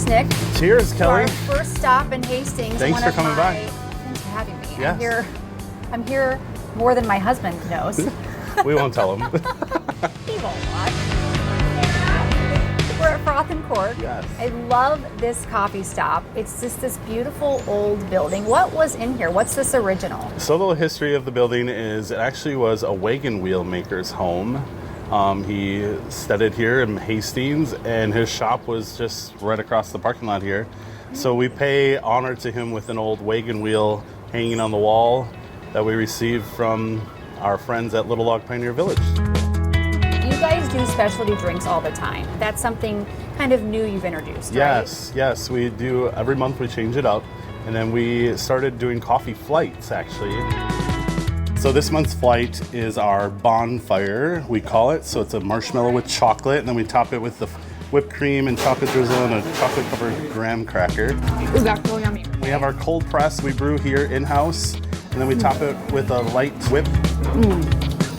Nick. Cheers, Kelly. Our first stop in Hastings. Thanks for coming by. Thanks for having me. Yes. I'm here more than my husband knows. We won't tell him. He won't watch. We're at Frosk Coffee. Yes. I love this coffee stop. It's just this beautiful old building. What was in here? What's this original? So the history of the building is it actually was a wagon wheel maker's home. He studied here in Hastings, and his shop was just right across the parking lot here. So we pay honor to him with an old wagon wheel hanging on the wall that we received from our friends at Little Log Pioneer Village. You guys do specialty drinks all the time. That's something kind of new you've introduced, Yes, yes, we do. Every month we change it up, and then we started doing coffee flights, actually. So this month's flight is our bonfire, we call it. So it's a marshmallow with chocolate, and then we top it with the whipped cream and chocolate drizzle and a chocolate-covered graham cracker. Ooh, that's so yummy. We have our cold press we brew here in-house, and then we top it with a light whip.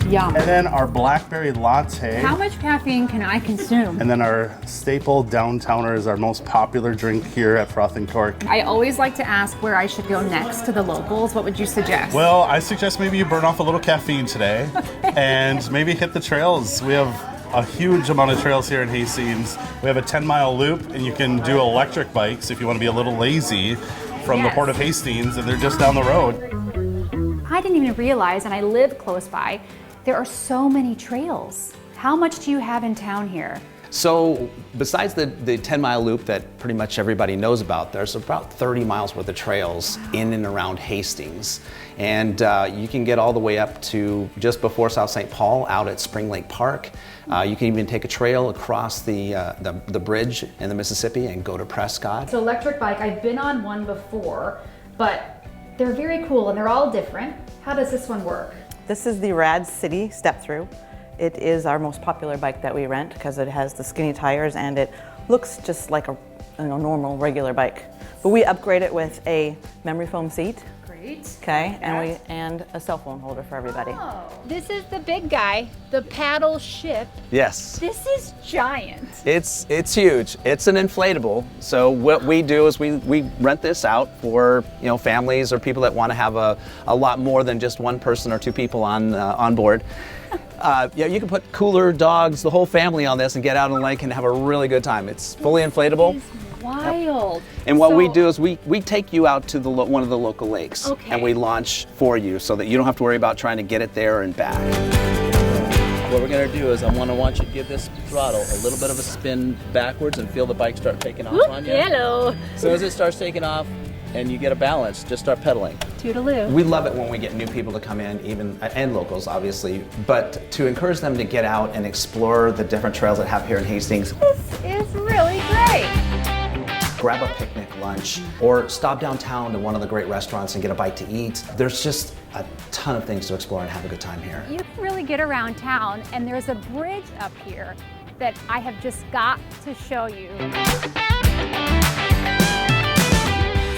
Yum. And then our blackberry latte. How much caffeine can I consume? And then our staple downtowner is our most popular drink here at Froth & Cork. I always like to ask where I should go next to the locals. What would you suggest? Well, I suggest maybe you burn off a little caffeine today and maybe hit the trails. We have a huge amount of trails here in Hastings. We have a 10-mile loop, and you can do electric bikes if you want to be a little lazy from the Port of Hastings, and they're just down the road. I didn't even realize, and I live close by, there are so many trails. How much do you have in town here? So besides the 10-mile loop that pretty much everybody knows about, there's about 30 miles worth of trails in and around Hastings. And you can get all the way up to just before South St. Paul out at Spring Lake Park. You can even take a trail across the bridge in the Mississippi and go to Prescott. So electric bike, I've been on one before, but they're very cool and they're all different. How does this one work? This is the Rad City step through. It is our most popular bike that we rent because it has the skinny tires and it looks just like a normal regular bike. But we upgrade it with a memory foam seat. Great. Okay, and a cell phone holder for everybody. Oh, this is the big guy, the paddle ship. Yes. This is giant. It's huge. It's an inflatable. So what we do is we rent this out for families or people that want to have a lot more than just one person or two people on board. You can put cooler, dogs, the whole family on this and get out on the lake and have a really good time. It's fully inflatable. This is wild. And what we do is we take you out to one of the local lakes, Okay. and we launch for you so that you don't have to worry about trying to get it there and back. What we're going to do is I want you to give this throttle a little bit of a spin backwards and feel the bike start taking off on you. Hello. As soon as it starts taking off and you get a balance, just start pedaling. Toodaloo. We love it when we get new people to come in, and locals obviously, but to encourage them to get out and explore the different trails that have here in Hastings. This is really great. Grab a picnic lunch or stop downtown to one of the great restaurants and get a bite to eat. There's just a ton of things to explore and have a good time here. You can really get around town, and there's a bridge up here that I have just got to show you.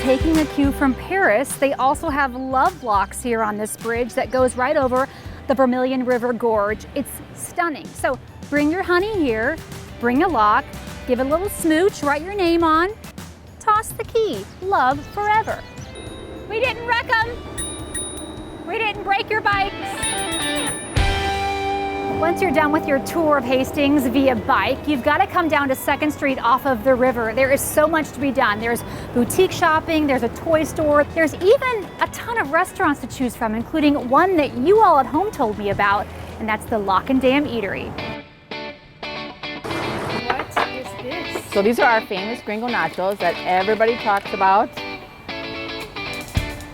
Taking a cue from Paris, they also have love locks here on this bridge that goes right over the Vermilion River Gorge. It's stunning. So bring your honey here, bring a lock, give it a little smooch, write your name on, toss the key. Love forever. We didn't wreck them. We didn't break your bikes. Once you're done with your tour of Hastings via bike, you've got to come down to 2nd Street off of the river. There is so much to be done. There's boutique shopping, there's a toy store, there's even a ton of restaurants to choose from, including one that you all at home told me about, and that's the Dam Eatery. What is this? So these are our famous gringo nachos that everybody talks about.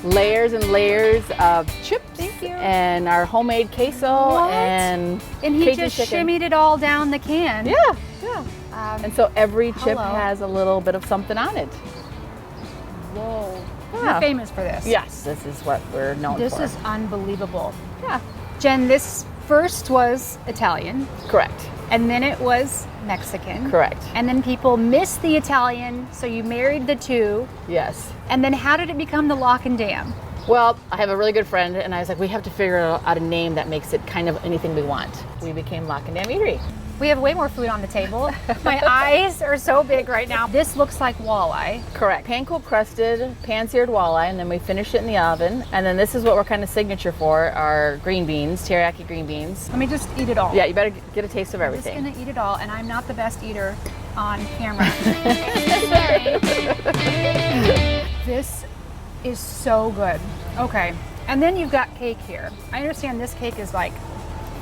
Layers and layers of chips. Thank you. And our homemade queso What? and And he Cajun just chicken. shimmied it all down the can. Yeah. And so every chip hello. has a little bit of something on it. Whoa. Yeah. You're famous for this. Yes, this is what we're known This for. is unbelievable. Yeah, Jen, this first was Italian, correct. and then it was Mexican. Correct. And then people missed the Italian, so you married the two. Yes. And then how did it become the Lock and Dam? Well, I have a really good friend, and I was like, we have to figure out a name that makes it kind of anything we want. We became Dam Eatery. We have way more food on the table. My eyes are so big right now. This looks like walleye. Correct. Panko crusted, pan-seared walleye, and then we finish it in the oven. And then this is what we're kind of signature for, our green beans, teriyaki green beans. Let me just eat it all. Yeah, you better get a taste of I'm just everything. gonna eat it all, and I'm not the best eater on camera. Sorry. This is so good. Okay, and then you've got cake here. I understand this cake is like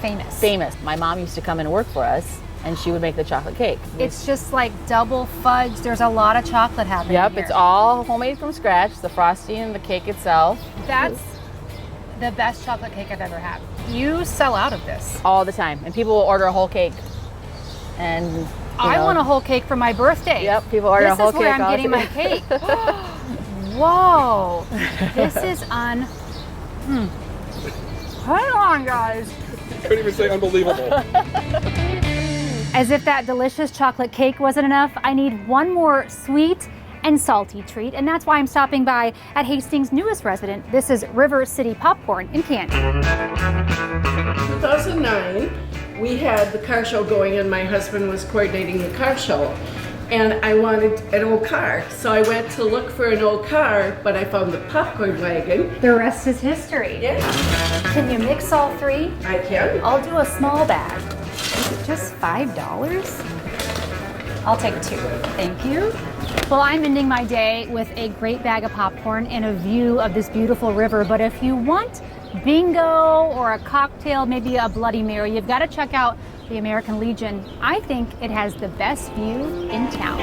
famous. Famous. My mom used to come and work for us, and she would make the chocolate cake. It's just like double fudge. There's a lot of chocolate happening Yep, here. it's all homemade from scratch, the frosting and the cake itself. That's the best chocolate cake I've ever had. You sell out of this. All the time. And people will order a whole cake. And I want a whole cake for my birthday. Yep, people order a whole This is where cake I'm all getting the my cake. Whoa, this is Hang on, guys. Couldn't even say unbelievable. As if that delicious chocolate cake wasn't enough, I need one more sweet and salty treat, and that's why I'm stopping by at Hastings' newest resident. This is River City Popcorn in Canton. 2009, we had the car show going and my husband was coordinating the car show. And I wanted an old car, so I went to look for an old car, but I found the popcorn wagon. The rest is history. Yeah, Can you mix all three? I can. I'll do a small bag. Is it just $5? I'll take two. Thank you. Well, I'm ending my day with a great bag of popcorn and a view of this beautiful river. But if you want bingo or a cocktail, maybe a Bloody Mary, you've got to check out the American Legion. I think it has the best view in town.